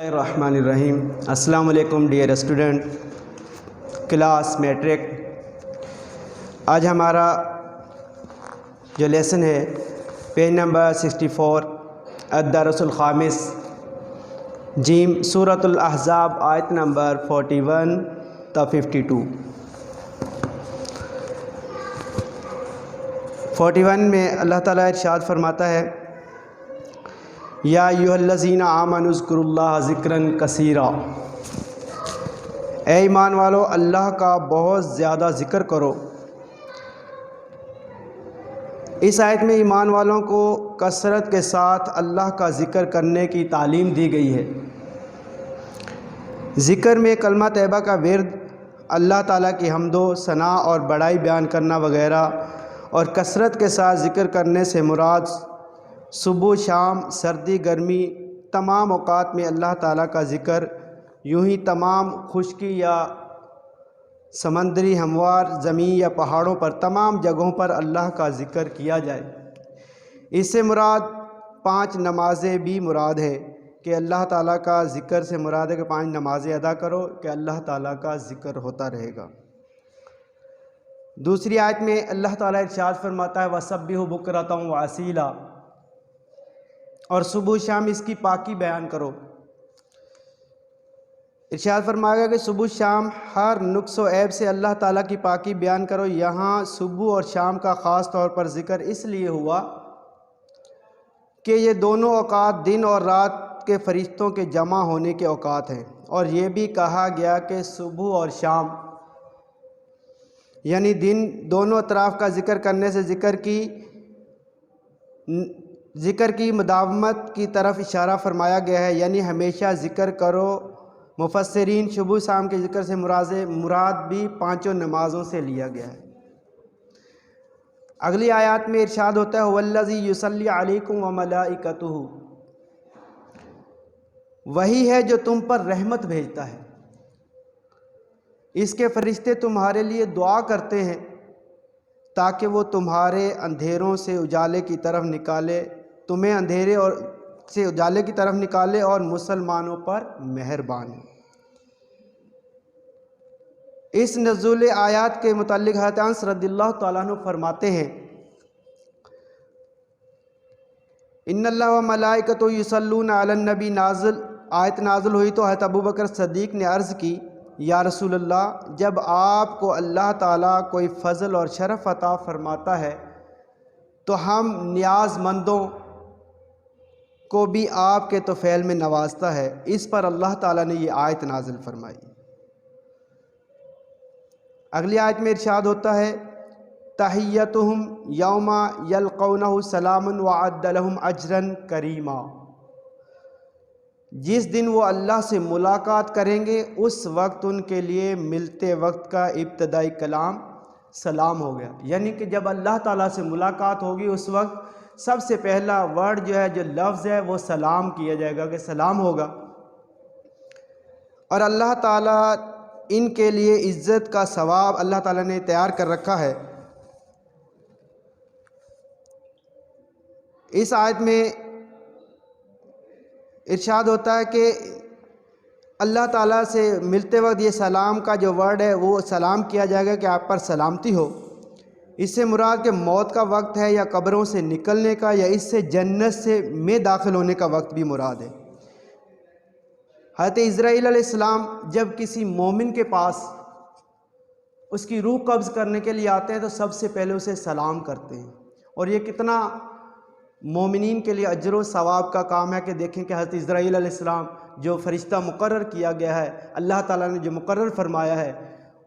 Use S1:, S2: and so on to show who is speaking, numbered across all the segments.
S1: الرحمن الرحیم۔ السلام علیکم ڈیئر اسٹوڈنٹ کلاس میٹرک۔ آج ہمارا جو لیسن ہے پیج نمبر 64 الدرس الخامس جیم سورۃ الاحزاب آیت نمبر 41 تا 52۔ 41 میں اللہ تعالیٰ ارشاد فرماتا ہے یا ایھا الذین آمنوا اذکروا اللہ ذکرا کثیرا، اے ایمان والو اللہ کا بہت زیادہ ذکر کرو۔ اس آیت میں ایمان والوں کو کثرت کے ساتھ اللہ کا ذکر کرنے کی تعلیم دی گئی ہے۔ ذکر میں کلمہ طیبہ کا ورد، اللہ تعالیٰ کی حمد و ثناء اور بڑائی بیان کرنا وغیرہ، اور کثرت کے ساتھ ذکر کرنے سے مراد صبح شام سردی گرمی تمام اوقات میں اللہ تعالیٰ کا ذکر، یوں ہی تمام خشکی یا سمندری ہموار زمین یا پہاڑوں پر تمام جگہوں پر اللہ کا ذکر کیا جائے۔ اس سے مراد 5 نمازیں بھی مراد ہے کہ اللہ تعالیٰ کا ذکر سے مراد ہے کہ 5 نمازیں ادا کرو کہ اللہ تعالیٰ کا ذکر ہوتا رہے گا۔ دوسری آیت میں اللہ تعالیٰ ارشاد فرماتا ہے وَسَبِّحُ بُکْرَةً وَأَصِیلًا، اور صبح شام اس کی پاکی بیان کرو۔ ارشاد فرمایا گیا کہ صبح شام ہر نقص و عیب سے اللہ تعالیٰ کی پاکی بیان کرو۔ یہاں صبح اور شام کا خاص طور پر ذکر اس لیے ہوا کہ یہ دونوں اوقات دن اور رات کے فرشتوں کے جمع ہونے کے اوقات ہیں، اور یہ بھی کہا گیا کہ صبح اور شام یعنی دن دونوں اطراف کا ذکر کرنے سے ذکر کی مداومت کی طرف اشارہ فرمایا گیا ہے، یعنی ہمیشہ ذکر کرو۔ مفسرین صبح شام کے ذکر سے مراد بھی 5 نمازوں سے لیا گیا ہے۔ اگلی آیات میں ارشاد ہوتا ہے وَالَّذِي يُصَلِّي عَلَيْكُمْ وَمَلَائِكَتُهُ، وہی ہے جو تم پر رحمت بھیجتا ہے، اس کے فرشتے تمہارے لیے دعا کرتے ہیں تاکہ وہ تمہارے اندھیروں سے اجالے کی طرف نکالے، تمہیں اندھیرے سے اجالے کی طرف نکالے اور مسلمانوں پر مہربان ہے۔ اس نزول آیات کے متعلق حضرت انس رضی اللہ تعالیٰ عنہ فرماتے ہیں ان اللہ و ملائکتہ یصلون علی النبی آیت نازل ہوئی تو حضرت ابوبکر صدیق نے عرض کی یا رسول اللہ، جب آپ کو اللہ تعالیٰ کوئی فضل اور شرف عطا فرماتا ہے تو ہم نیاز مندوں کو بھی آپ کے طفیل میں نوازتا ہے۔ اس پر اللہ تعالیٰ نے یہ آیت نازل فرمائی۔ اگلی آیت میں ارشاد ہوتا ہے تحیتہم یوم یلقونہ سلام وعد لہم اجرا کریما، جس دن وہ اللہ سے ملاقات کریں گے اس وقت ان کے لیے ملتے وقت کا ابتدائی کلام سلام ہو گیا، یعنی کہ جب اللہ تعالیٰ سے ملاقات ہوگی اس وقت سب سے پہلا ورڈ جو ہے، جو لفظ ہے، وہ سلام کیا جائے گا کہ سلام ہوگا۔ اور اللہ تعالیٰ ان کے لیے عزت کا ثواب اللہ تعالیٰ نے تیار کر رکھا ہے۔ اس آیت میں ارشاد ہوتا ہے کہ اللہ تعالیٰ سے ملتے وقت یہ سلام کا جو ورڈ ہے وہ سلام کیا جائے گا کہ آپ پر سلامتی ہو۔ اس سے مراد کہ موت کا وقت ہے یا قبروں سے نکلنے کا، یا اس سے جنت میں داخل ہونے کا وقت بھی مراد ہے۔ حضرت عزرائیل علیہ السلام جب کسی مومن کے پاس اس کی روح قبض کرنے کے لیے آتے ہیں تو سب سے پہلے اسے سلام کرتے ہیں، اور یہ کتنا مومنین کے لیے اجر و ثواب کا کام ہے کہ دیکھیں کہ حضرت عزرائیل علیہ السلام جو فرشتہ مقرر کیا گیا ہے، اللہ تعالیٰ نے جو مقرر فرمایا ہے،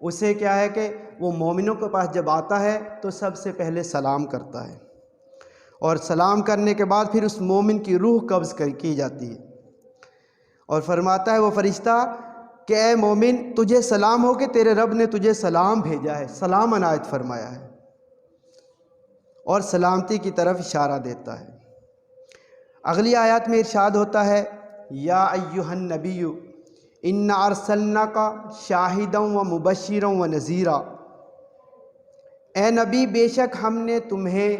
S1: اسے کیا ہے کہ وہ مومنوں کے پاس جب آتا ہے تو سب سے پہلے سلام کرتا ہے، اور سلام کرنے کے بعد پھر اس مومن کی روح قبض کی جاتی ہے، اور فرماتا ہے وہ فرشتہ کہ اے مومن تجھے سلام ہو کہ تیرے رب نے تجھے سلام بھیجا ہے، سلام عنایت فرمایا ہے، اور سلامتی کی طرف اشارہ دیتا ہے۔ اگلی آیات میں ارشاد ہوتا ہے یا ایھا النبی انا ارسلناک شاہدا ومبشرا ونذیرا، اے نبی بے شک ہم نے تمہیں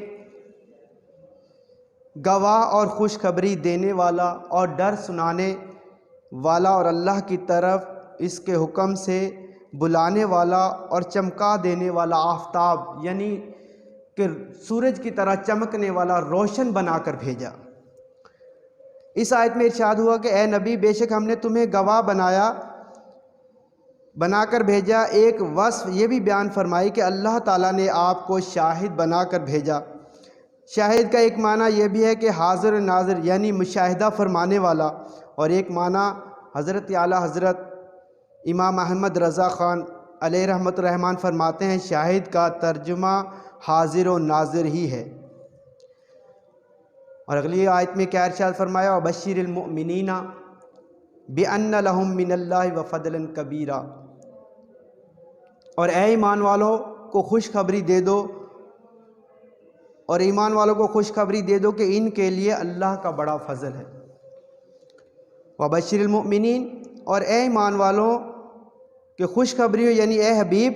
S1: گواہ اور خوشخبری دینے والا اور ڈر سنانے والا اور اللہ کی طرف اس کے حکم سے بلانے والا اور چمکا دینے والا آفتاب، یعنی کہ سورج کی طرح چمکنے والا روشن بنا کر بھیجا۔ اس آیت میں ارشاد ہوا کہ اے نبی، بے شک ہم نے تمہیں گواہ بنا کر بھیجا۔ ایک وصف یہ بھی بیان فرمائی کہ اللہ تعالیٰ نے آپ کو شاہد بنا کر بھیجا۔ شاہد کا ایک معنی یہ بھی ہے کہ حاضر ناظر، یعنی مشاہدہ فرمانے والا، اور ایک معنی حضرت اعلیٰ حضرت امام احمد رضا خان علیہ رحمۃ الرحمن فرماتے ہیں، شاہد کا ترجمہ حاضر و ناظر ہی ہے۔ اور اگلی آیت میں کیا ارشاد فرمایا، وَبَشِّرِ الْمُؤْمِنِينَ بِأَنَّ لَهُم مِّنَ اللَّهِ وَفَضْلًا كَبِيرًا، اور اے ایمان والوں کو خوشخبری دے دو، اور ایمان والوں کو خوشخبری دے دو کہ ان کے لیے اللہ کا بڑا فضل ہے۔ وَبَشِّرِ الْمُؤْمِنِينَ، اور اے ایمان والوں کہ خوشخبری ہو، یعنی اے حبیب،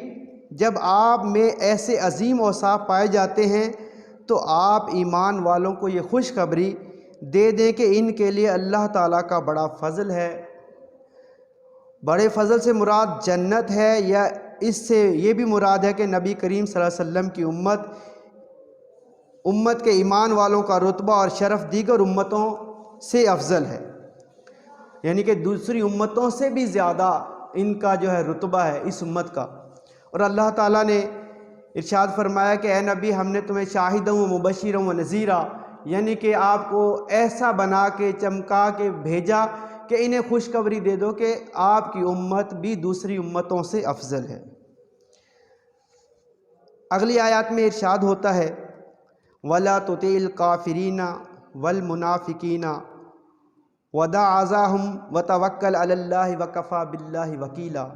S1: جب آپ میں ایسے عظیم اوصاف پائے جاتے ہیں تو آپ ایمان والوں کو یہ خوشخبری دے دیں کہ ان کے لیے اللہ تعالیٰ کا بڑا فضل ہے۔ بڑے فضل سے مراد جنت ہے، یا اس سے یہ بھی مراد ہے کہ نبی کریم صلی اللہ علیہ وسلم کی امت کے ایمان والوں کا رتبہ اور شرف دیگر امتوں سے افضل ہے، یعنی کہ دوسری امتوں سے بھی زیادہ ان کا جو ہے رتبہ ہے اس امت کا۔ اور اللہ تعالیٰ نے ارشاد فرمایا کہ اے نبی، ہم نے تمہیں شاہداً و مبشرا و نذیرا، یعنی کہ آپ کو ایسا بنا کے چمکا کے بھیجا کہ انہیں خوشخبری دے دو کہ آپ کی امت بھی دوسری امتوں سے افضل ہے۔ اگلی آیات میں ارشاد ہوتا ہے، وَلَا تُطِعِ الْكَافِرِينَ وَالْمُنَافِقِينَ وَدَعْ أَذَاهُمْ وَتَوَكَّلْ عَلَى اللَّهِ وَكَفَى بِاللَّهِ وَكِيلًا،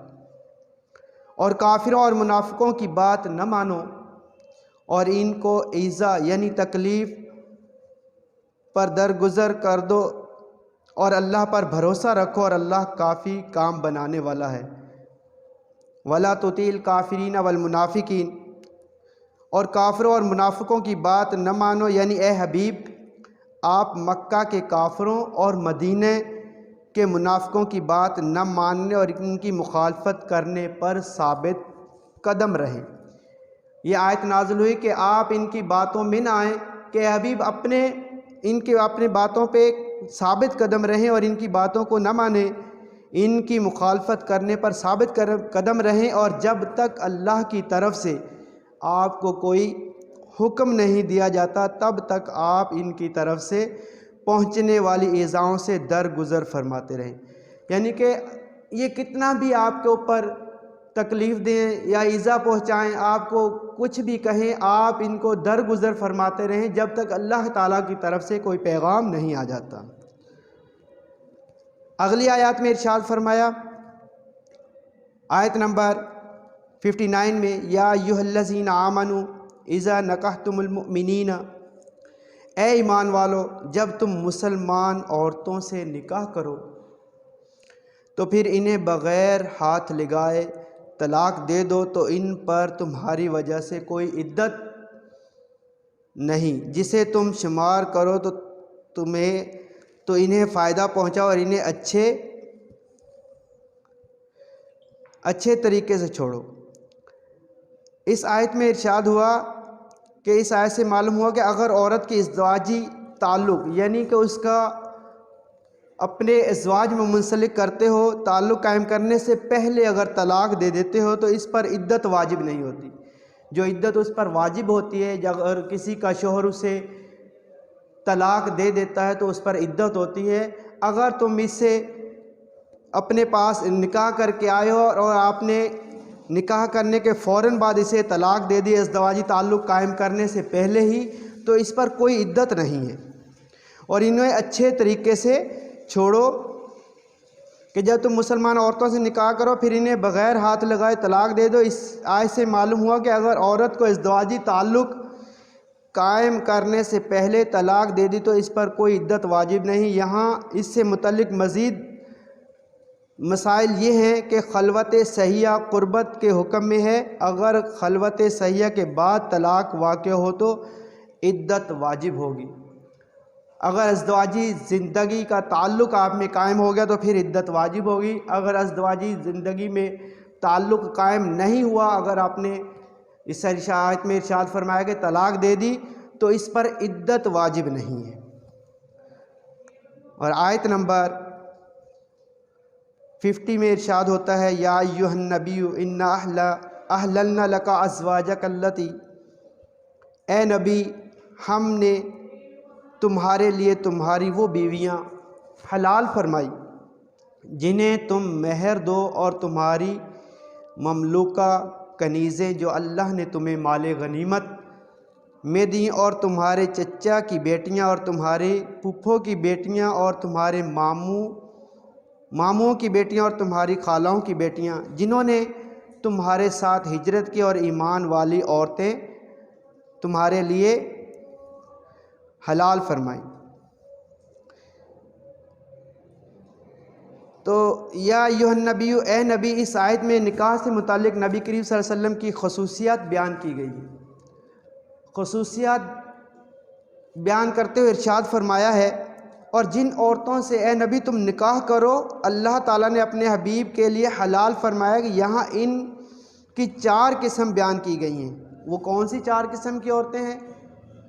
S1: اور کافروں اور منافقوں کی بات نہ مانو اور ان کو ایذا یعنی تکلیف پر درگزر کر دو، اور اللہ پر بھروسہ رکھو، اور اللہ کافی کام بنانے والا ہے۔ وَلَا تُطِعِ الْكَافِرِينَ وَالْمُنَافِقِينَ، اور کافروں اور منافقوں کی بات نہ مانو، یعنی اے حبیب آپ مکہ کے کافروں اور مدینہ کے منافقوں کی بات نہ ماننے اور ان کی مخالفت کرنے پر ثابت قدم رہیں۔ یہ آیت نازل ہوئی کہ آپ ان کی باتوں میں نہ آئیں، کہ اے حبیب اپنے باتوں پہ ثابت قدم رہیں اور ان کی باتوں کو نہ مانیں، ان کی مخالفت کرنے پر ثابت قدم رہیں، اور جب تک اللہ کی طرف سے آپ کو کوئی حکم نہیں دیا جاتا تب تک آپ ان کی طرف سے پہنچنے والی ایذاؤں سے درگزر فرماتے رہیں۔ یعنی کہ یہ کتنا بھی آپ کے اوپر تکلیف دیں یا ایذا پہنچائیں، آپ کو کچھ بھی کہیں، آپ ان کو درگزر فرماتے رہیں جب تک اللہ تعالیٰ کی طرف سے کوئی پیغام نہیں آ جاتا۔ اگلی آیات میں ارشاد فرمایا، آیت نمبر 59 میں، یا ایھا الذین آمنوا اذا نکحتم المؤمنین، اے ایمان والو جب تم مسلمان عورتوں سے نکاح کرو تو پھر انہیں بغیر ہاتھ لگائے طلاق دے دو تو ان پر تمہاری وجہ سے کوئی عدت نہیں، جسے تم شمار کرو تو انہیں فائدہ پہنچاؤ اور انہیں اچھے طریقے سے چھوڑو۔ اس آیت میں ارشاد ہوا کہ اس آیت سے معلوم ہوا کہ اگر عورت کے ازدواجی تعلق، یعنی کہ اس کا اپنے ازواج میں منسلک کرتے ہو، تعلق قائم کرنے سے پہلے اگر طلاق دے دیتے ہو تو اس پر عدت واجب نہیں ہوتی۔ جو عدت اس پر واجب ہوتی ہے، اگر کسی کا شوہر اسے طلاق دے دیتا ہے تو اس پر عدت ہوتی ہے۔ اگر تم اس سے اپنے پاس نکاح کر کے آئے ہو اور آپ نے نکاح کرنے کے فوراً بعد اسے طلاق دے دی ازدواجی تعلق قائم کرنے سے پہلے ہی، تو اس پر کوئی عدت نہیں ہے، اور انہیں اچھے طریقے سے چھوڑو کہ جب تم مسلمان عورتوں سے نکاح کرو پھر انہیں بغیر ہاتھ لگائے طلاق دے دو۔ اس آیت سے معلوم ہوا کہ اگر عورت کو ازدواجی تعلق قائم کرنے سے پہلے طلاق دے دی تو اس پر کوئی عدت واجب نہیں۔ یہاں اس سے متعلق مزید مسائل یہ ہیں کہ خلوت صحیحہ قربت کے حکم میں ہے، اگر خلوت صحیحہ کے بعد طلاق واقع ہو تو عدت واجب ہوگی، اگر ازدواجی زندگی کا تعلق آپ میں قائم ہو گیا تو پھر عدت واجب ہوگی. اگر ازدواجی زندگی میں تعلق قائم نہیں ہوا، اگر آپ نے اس آیت میں ارشاد فرمایا کہ طلاق دے دی، تو اس پر عدت واجب نہیں ہے. اور آیت نمبر 50 میں ارشاد ہوتا ہے یا ایھا النبی انا احللنا لک ازواجک التی، اے نبی ہم نے تمہارے لیے تمہاری وہ بیویاں حلال فرمائی جنہیں تم مہر دو، اور تمہاری مملوکہ کنیزیں جو اللہ نے تمہیں مال غنیمت میں دیں، اور تمہارے چچا کی بیٹیاں، اور تمہارے پھپھو کی بیٹیاں، اور تمہارے ماموں کی بیٹیاں، اور تمہاری خالوں کی بیٹیاں جنہوں نے تمہارے ساتھ ہجرت کی، اور ایمان والی عورتیں تمہارے لیے حلال فرمائیں. تو یا ایھا النبی، اے نبی، اس آیت میں نکاح سے متعلق نبی کریم صلی اللہ علیہ وسلم کی خصوصیات بیان کی گئی ہیں. خصوصیات بیان کرتے ہوئے ارشاد فرمایا ہے اور جن عورتوں سے اے نبی تم نکاح کرو، اللہ تعالیٰ نے اپنے حبیب کے لیے حلال فرمایا کہ یہاں ان کی 4 قسم بیان کی گئی ہیں. وہ کون سی 4 قسم کی عورتیں ہیں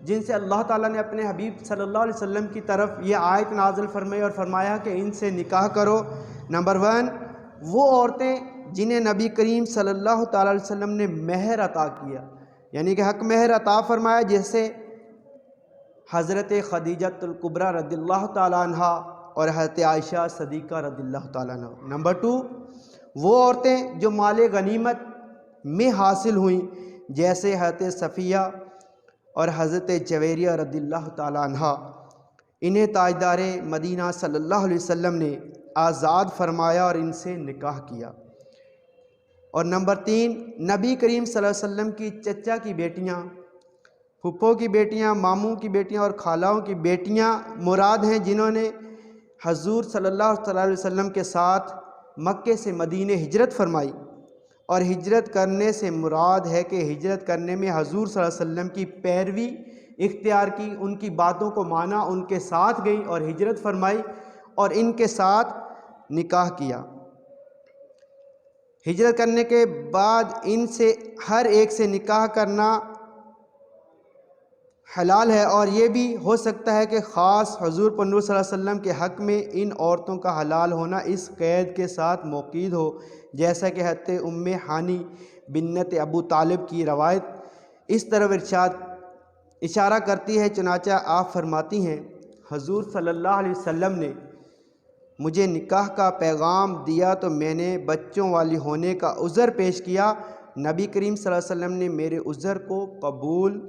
S1: جن سے اللہ تعالیٰ نے اپنے حبیب صلی اللہ علیہ وسلم کی طرف یہ آیت نازل فرمائی اور فرمایا کہ ان سے نکاح کرو؟ نمبر 1، وہ عورتیں جنہیں نبی کریم صلی اللہ تعالیٰ علیہ وسلم نے مہر عطا کیا، یعنی کہ حق مہر عطا فرمایا، جیسے حضرت خدیجۃ الکبریٰ رضی اللہ تعالیٰ عنہا اور حضرت عائشہ صدیقہ رضی اللہ تعالیٰ عنہ. نمبر 2، وہ عورتیں جو مال غنیمت میں حاصل ہوئیں، جیسے حضرت صفیہ اور حضرت جویریہ رضی اللہ تعالیٰ عنہا. انہیں تاجدار مدینہ صلی اللہ علیہ وسلم نے آزاد فرمایا اور ان سے نکاح کیا. اور نمبر 3، نبی کریم صلی اللہ علیہ وسلم کی چچا کی بیٹیاں، پھپھو کی بیٹیاں، ماموں کی بیٹیاں اور خالاؤں کی بیٹیاں مراد ہیں جنہوں نے حضور صلی اللہ علیہ وسلم کے ساتھ مکے سے مدینے ہجرت فرمائی. اور ہجرت کرنے سے مراد ہے کہ ہجرت کرنے میں حضور صلی اللہ علیہ وسلم کی پیروی اختیار کی، ان کی باتوں کو مانا، ان کے ساتھ گئی اور ہجرت فرمائی اور ان کے ساتھ نکاح کیا. ہجرت کرنے کے بعد ان سے ہر ایک سے نکاح کرنا حلال ہے، اور یہ بھی ہو سکتا ہے کہ خاص حضور صلی اللہ علیہ وسلم کے حق میں ان عورتوں کا حلال ہونا اس قید کے ساتھ موقید ہو، جیسا کہ حضرت ام ہانی بنت ابو طالب کی روایت اس طرف اشارہ کرتی ہے. چنانچہ آپ فرماتی ہیں حضور صلی اللہ علیہ وسلم نے مجھے نکاح کا پیغام دیا تو میں نے بچوں والی ہونے کا عذر پیش کیا. نبی کریم صلی اللہ علیہ وسلم نے میرے عذر کو قبول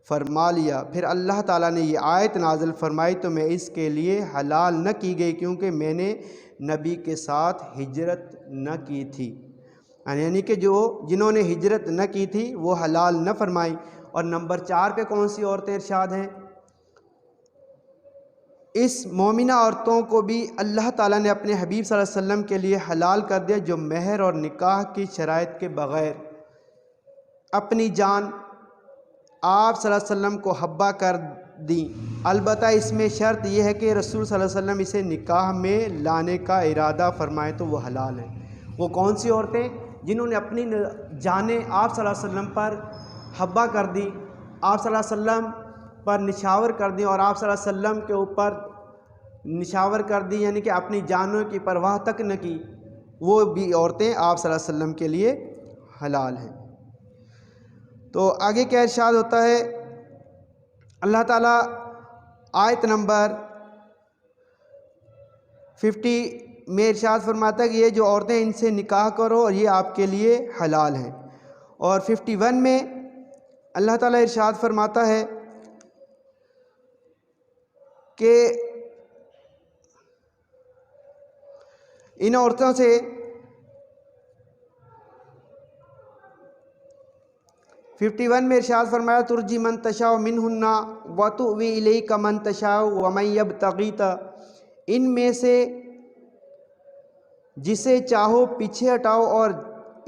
S1: فرما لیا. پھر اللہ تعالیٰ نے یہ آیت نازل فرمائی تو میں اس کے لیے حلال نہ کی گئی کیونکہ میں نے نبی کے ساتھ ہجرت نہ کی تھی. یعنی کہ جنہوں نے ہجرت نہ کی تھی وہ حلال نہ فرمائی. اور نمبر 4 پہ کون سی عورتیں ارشاد ہیں؟ اس مومنہ عورتوں کو بھی اللہ تعالیٰ نے اپنے حبیب صلی اللہ علیہ وسلم کے لیے حلال کر دیا جو مہر اور نکاح کی شرائط کے بغیر اپنی جان آپ صلی اللہ علیہ وسلم کو حبہ کر دیں. البتہ اس میں شرط یہ ہے کہ رسول صلی اللہ علیہ وسلم اسے نکاح میں لانے کا ارادہ فرمائے تو وہ حلال ہے. وہ کون سی عورتیں؟ جنہوں نے اپنی جانیں آپ صلی اللہ علیہ وسلم پر حبہ کر دی، آپ صلی اللہ علیہ وسلم پر نشاور کر دی اور آپ صلی اللہ علیہ وسلم کے اوپر نشاور کر دی، یعنی کہ اپنی جانوں کی پرواہ تک نہ کی، وہ بھی عورتیں آپ صلی اللہ علیہ وسلم کے لیے حلال ہیں. تو آگے کیا ارشاد ہوتا ہے؟ اللہ تعالیٰ آیت نمبر 50 میں ارشاد فرماتا ہے کہ یہ جو عورتیں ان سے نکاح کرو اور یہ آپ کے لیے حلال ہیں. اور 51 میں اللہ تعالیٰ ارشاد فرماتا ہے کہ ان عورتوں سے میں ارشاد فرمایا ترجی من تشاء منہن وتؤوی الیک من تشاء ومن یبتغیت، ان میں سے جسے چاہو پیچھے ہٹاؤ اور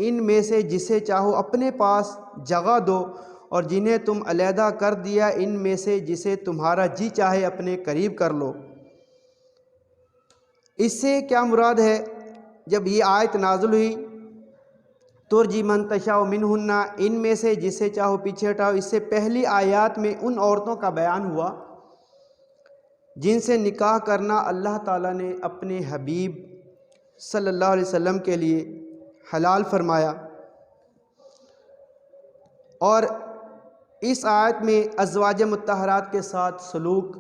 S1: ان میں سے جسے چاہو اپنے پاس جگہ دو. اور جنہیں تم علیحدہ کر دیا ان میں سے جسے تمہارا جی چاہے اپنے قریب کر لو۔ اس سے کیا مراد ہے؟ جب یہ آیت نازل ہوئی ترجی من تشاء منہن، ان میں سے جسے چاہو پیچھے ہٹاؤ، اس سے پہلی آیات میں ان عورتوں کا بیان ہوا جن سے نکاح کرنا اللہ تعالیٰ نے اپنے حبیب صلی اللہ علیہ وسلم کے لیے حلال فرمایا، اور اس آیت میں ازواج مطہرات کے ساتھ سلوک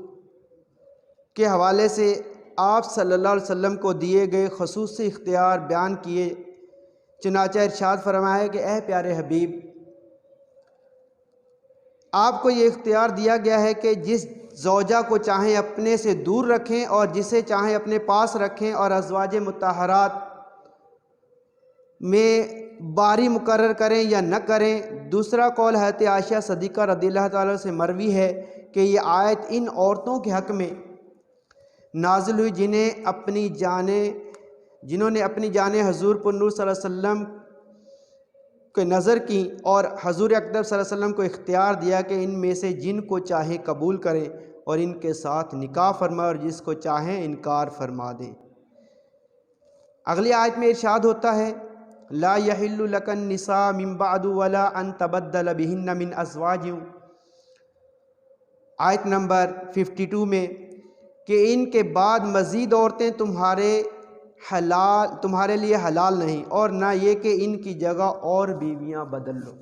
S1: کے حوالے سے آپ صلی اللہ علیہ وسلم کو دیے گئے خصوصی اختیار بیان کیے۔ چنانچہ ارشاد فرمایا کہ اے پیارے حبیب، آپ کو یہ اختیار دیا گیا ہے کہ جس زوجہ کو چاہیں اپنے سے دور رکھیں اور جسے چاہیں اپنے پاس رکھیں، اور ازواج مطہرات میں باری مقرر کریں یا نہ کریں۔ دوسرا قول حضرت عائشہ صدیقہ رضی اللہ تعالیٰ سے مروی ہے کہ یہ آیت ان عورتوں کے حق میں نازل ہوئی جنہوں نے اپنی جانیں حضور پر نور صلی اللہ علیہ وسلم کے نظر کی، اور حضور اکرم صلی اللہ علیہ وسلم کو اختیار دیا کہ ان میں سے جن کو چاہیں قبول کریں اور ان کے ساتھ نکاح فرمائیں، اور جس کو چاہیں انکار فرما دیں۔ اگلی آیت میں ارشاد ہوتا ہے لا یحل لک النساء من بعد ولا ان تبدل بہن من ازواج، آیت نمبر 52 میں، کہ ان کے بعد مزید عورتیں تمہارے لیے حلال نہیں، اور نہ یہ کہ ان کی جگہ اور بیویاں بدل لو،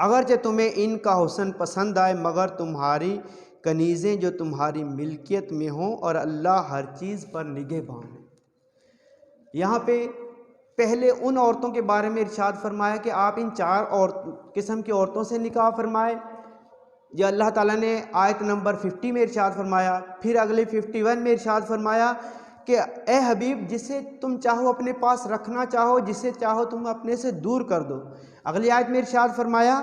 S1: اگرچہ تمہیں ان کا حسن پسند آئے، مگر تمہاری کنیزیں جو تمہاری ملکیت میں ہوں، اور اللہ ہر چیز پر نگہبان ہے۔ یہاں پہ پہلے ان عورتوں کے بارے میں ارشاد فرمایا کہ آپ ان 4 قسم کی عورتوں سے نکاح فرمائے، جو اللہ تعالیٰ نے آیت نمبر 50 میں ارشاد فرمایا۔ پھر اگلے 51 میں ارشاد فرمایا کہ اے حبیب، جسے تم چاہو اپنے پاس رکھنا چاہو، جسے چاہو تم اپنے سے دور کر دو۔ اگلی آیت میں ارشاد فرمایا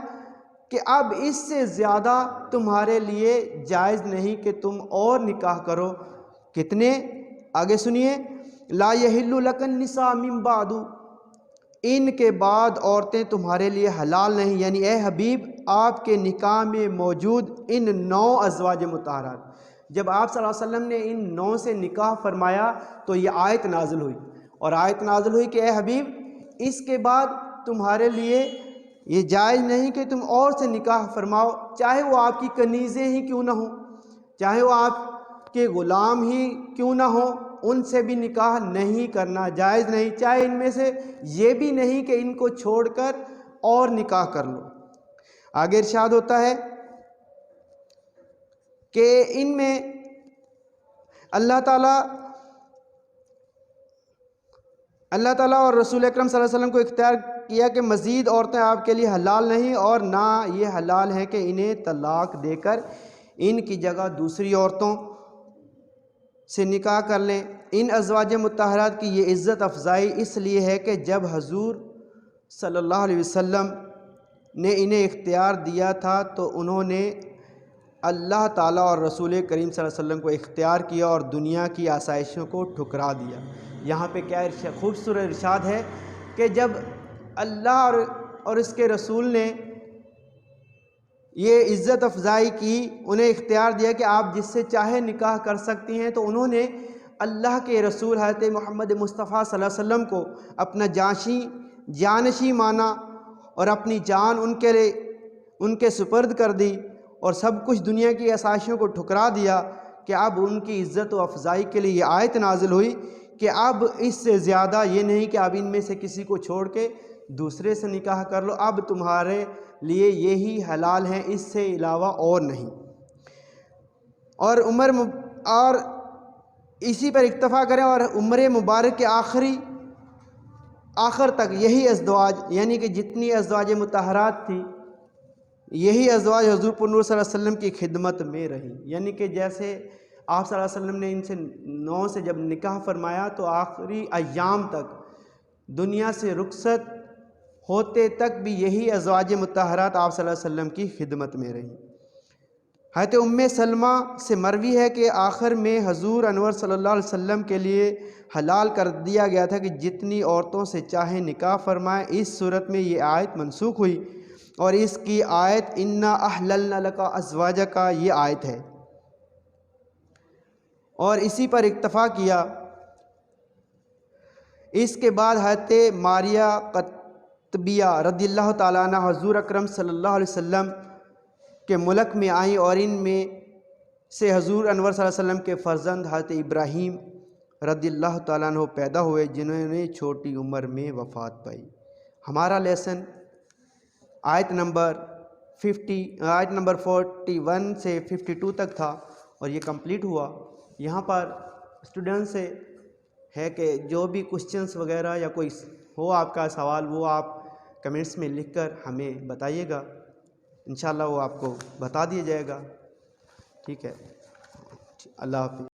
S1: کہ اب اس سے زیادہ تمہارے لیے جائز نہیں کہ تم اور نکاح کرو۔ کتنے؟ آگے سنیے، لا یحل لک النساء من بعد، ان کے بعد عورتیں تمہارے لیے حلال نہیں، یعنی اے حبیب آپ کے نکاح میں موجود ان 9 ازواج مطہرات، جب آپ صلی اللہ علیہ وسلم نے ان 9 سے نکاح فرمایا تو یہ آیت نازل ہوئی، اور آیت نازل ہوئی کہ اے حبیب اس کے بعد تمہارے لیے یہ جائز نہیں کہ تم اور سے نکاح فرماؤ، چاہے وہ آپ کی کنیزیں ہی کیوں نہ ہوں، چاہے وہ آپ کے غلام ہی کیوں نہ ہوں، ان سے بھی نکاح نہیں کرنا جائز نہیں، چاہے ان میں سے یہ بھی نہیں کہ ان کو چھوڑ کر اور نکاح کر لو۔ آگے ارشاد ہوتا ہے کہ ان میں اللہ تعالیٰ اور رسول اکرم صلی اللہ علیہ وسلم کو اختیار کیا کہ مزید عورتیں آپ کے لیے حلال نہیں، اور نہ یہ حلال ہیں کہ انہیں طلاق دے کر ان کی جگہ دوسری عورتوں سے نکاح کر لیں۔ ان ازواج مطہرات کی یہ عزت افزائی اس لیے ہے کہ جب حضور صلی اللہ علیہ وسلم نے انہیں اختیار دیا تھا تو انہوں نے اللہ تعالیٰ اور رسول کریم صلی اللہ علیہ وسلم کو اختیار کیا اور دنیا کی آسائشوں کو ٹھکرا دیا۔ یہاں پہ کیا خوبصورت ارشاد ہے کہ جب اللہ اور اس کے رسول نے یہ عزت افزائی کی، انہیں اختیار دیا کہ آپ جس سے چاہے نکاح کر سکتی ہیں، تو انہوں نے اللہ کے رسول حضرت محمد مصطفیٰ صلی اللہ علیہ وسلم کو اپنا جانشیں مانا، اور اپنی جان ان کے سپرد کر دی، اور سب کچھ دنیا کی آسائشوں کو ٹھکرا دیا، کہ اب ان کی عزت و افزائی کے لیے یہ آیت نازل ہوئی کہ اب اس سے زیادہ یہ نہیں کہ اب ان میں سے کسی کو چھوڑ کے دوسرے سے نکاح کر لو، اب تمہارے لیے یہی حلال ہیں، اس سے علاوہ اور نہیں۔ اور اسی پر اکتفا کریں، اور عمر مبارک کے آخر تک یہی ازواج، یعنی کہ جتنی ازواج مطہرات تھی، یہی ازواج حضور پر نور صلی اللہ علیہ وسلم کی خدمت میں رہی، یعنی کہ جیسے آپ صلی اللہ علیہ وسلم نے ان سے 9 سے جب نکاح فرمایا تو آخری ایام تک، دنیا سے رخصت ہوتے تک بھی یہی ازواج مطہرات آپ صلی اللہ علیہ وسلم کی خدمت میں رہی۔ حضرت ام سلمہ سے مروی ہے کہ آخر میں حضور انور صلی اللہ علیہ وسلم کے لیے حلال کر دیا گیا تھا کہ جتنی عورتوں سے چاہے نکاح فرمائے۔ اس صورت میں یہ آیت منسوخ ہوئی اور اس کی آیت انا احللنا لک ازواجک کا یہ آیت ہے، اور اسی پر اکتفا کیا۔ اس کے بعد حضرت ماریہ قطبیہ رضی اللہ تعالیٰ عنہ حضور اکرم صلی اللہ علیہ وسلم کے ملک میں آئیں، اور ان میں سے حضور انور صلی اللہ علیہ وسلم کے فرزند حضرت ابراہیم رضی اللہ تعالیٰ عنہ پیدا ہوئے، جنہوں نے چھوٹی عمر میں وفات پائی۔ ہمارا لیسن آیت نمبر 41 سے 52 تک تھا، اور یہ کمپلیٹ ہوا۔ یہاں پر اسٹوڈنٹ سے ہے کہ جو بھی کوشچنس وغیرہ یا کوئی ہو آپ کا سوال، وہ آپ کمنٹس میں لکھ کر ہمیں بتائیے گا، انشاءاللہ وہ آپ کو بتا دیا جائے گا۔ ٹھیک ہے، اللہ حافظ۔